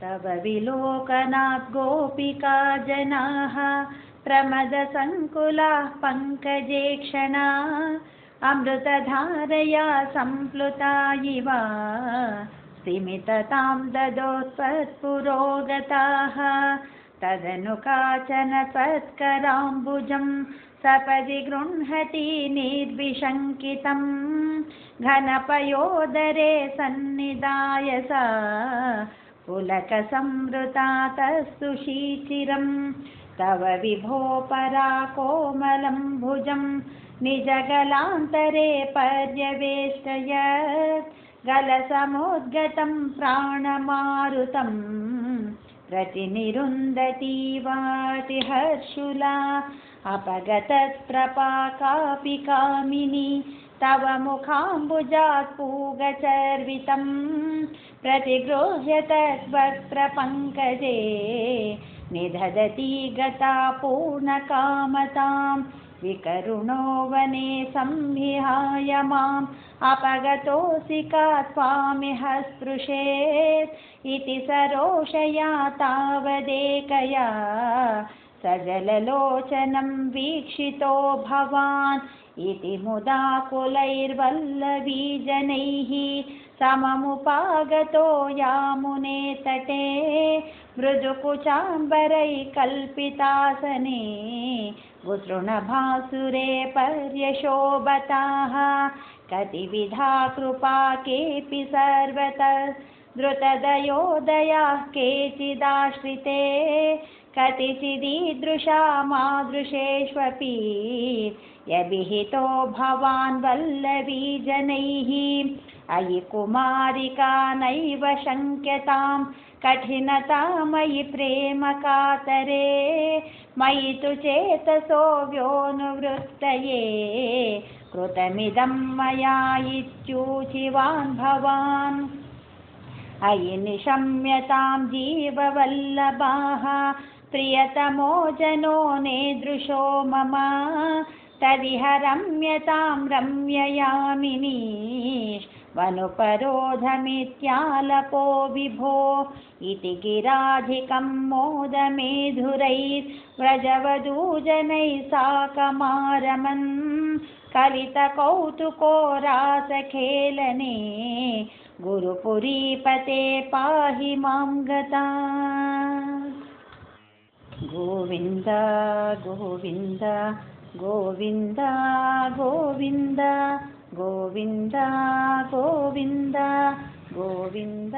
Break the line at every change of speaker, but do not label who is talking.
तव विलोकनात् गोपिका जनाः प्रमदसङ्कुलाः पङ्कजे क्षणा अमृतधारया सम्प्लुता इव स्तिमिततां ददोत्पत्पुरोगताः तदनु काचन त्वत्कराम्बुजं सपदि गृह्णति निर्विशङ्कितं घनपयोदरे सन्निधाय सा पुलकसंवृता तस्तुषीचिरं तव विभो पराकोमलं भुजं निजगलान्तरे पर्यवेष्टयत् गलसमुद्गतं प्राणमारुतं प्रतिनिरुन्धती वातिहर्षुला अपगतत्प्रपाकापि कामिनी तव मुखाम्बुजात् पूगचर्वितं प्रतिगृह्य तद्वक्त्रपङ्कजे निदधती गता पूर्णकामतां विकरुणो वने संविहाय माम् अपगतोऽसि का त्वामिह स्पृशेत् इति सरोषया तावदेकया सजललोचनं वीक्षितो भवान् इति मुदाकुलैर्वल्लवीजनैः सममुपागतो यामुने तटे मृदुकुचाम्बरैः कल्पितासने गुसृणभासुरे पर्यशोभताः कतिविधा कृपा केऽपि सर्वतः द्रुतदयोदयाः केचिदाश्रिते कतिचिदीदृशा मादृशेष्वपि यविहितो भवान् वल्लवीजनैः अयि कुमारिका नैव शङ्क्यतां कठिनता मयि प्रेम कातरे मयि तु चेतसो व्योनुवृत्तये कृतमिदं मया इत्यूचिवान् भवान् अयि निशम्यतां जीववल्लभाः प्रियतमो जनो नेदृशो मम तदिह रम्यतां रम्ययामिनी वनुपरोधमित्यालपो विभो इति गिराधिकं मोदमेधुरैर्व्रजवधूजनैः साकमारमन् कलितकौतुको रासखेलने गुरुपुरीपते पाहि मां गता गोविन्द गोविन्द गोविन्द गोविन्द गोविन्द गोविन्द गोविन्द